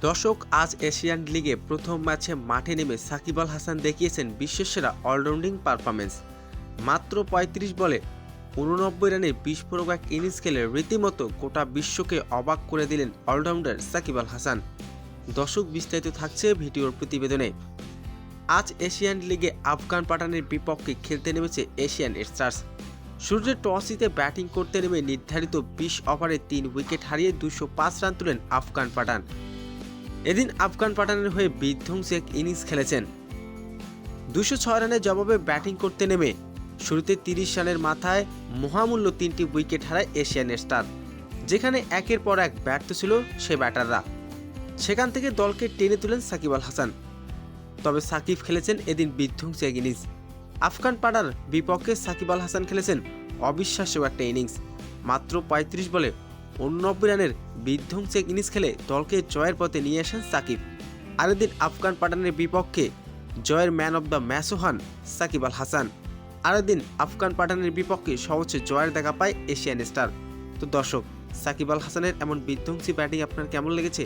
দর্শক, আজ এশিয়ান লিগে প্রথম ম্যাচে মাঠে নেমে সাকিব আল হাসান দেখিয়েছেন বিশ্বসেরা অলরাউন্ডিং পারফরমেন্স। মাত্র ৩৫ বলে ৮৯ রানের বিস্ফোরক এক ইনিংস খেলে রীতিমতো গোটা বিশ্বকে অবাক করে দিলেন অলরাউন্ডার সাকিব আল হাসান। দর্শক, বিস্তারিত থাকছে ভিডিওর প্রতিবেদনে। আজ এশিয়ান লিগে আফগান পাঠানের বিপক্ষে খেলতে নেমেছে এশিয়ান স্টার্স। সূর্যের টস জিতে ব্যাটিং করতে নেমে নির্ধারিত ২০ ওভারে ৩ উইকেট হারিয়ে ২০৫ রান তুলেন আফগান পাঠান। এদিন আফগান পাঠানের হয়ে বিধ্বংসী এক ইনিংস খেলেছেন। ২০৬ রানের জবাবে ব্যাটিং করতে নেমে শুরুতে ৩০ রানের মাথায় মহামূল্য ৩টি উইকেট হারায় এশিয়ান স্টার, যেখানে একের পর এক ব্যর্থ ছিল সে ব্যাটাররা। সেখান থেকে দলকে টেনে তুলেন সাকিব আল হাসান। তবে সাকিব খেলেছেন এদিন বিধ্বংসী এক ইনিংস। আফগান পাঠার বিপক্ষে সাকিব আল হাসান খেলেছেন অবিশ্বাস্য একটা ইনিংস। মাত্র ৩৫ বলে ৮৯ রানের বিধ্বংসী এক ইনিংস খেলে দলকে জয়ের পথে নিয়ে আসেন সাকিব। আর এদিন আফগান পাঠানের বিপক্ষে জয়ের ম্যান অব দ্য ম্যাচও হন সাকিব আল হাসান। আর এদিন আফগান পাঠানের বিপক্ষে সহজে জয়ের দেখা পায় এশিয়ান স্টার। তো দর্শক, সাকিব আল হাসানের এমন বিধ্বংসী ব্যাটিং আপনার কেমন লেগেছে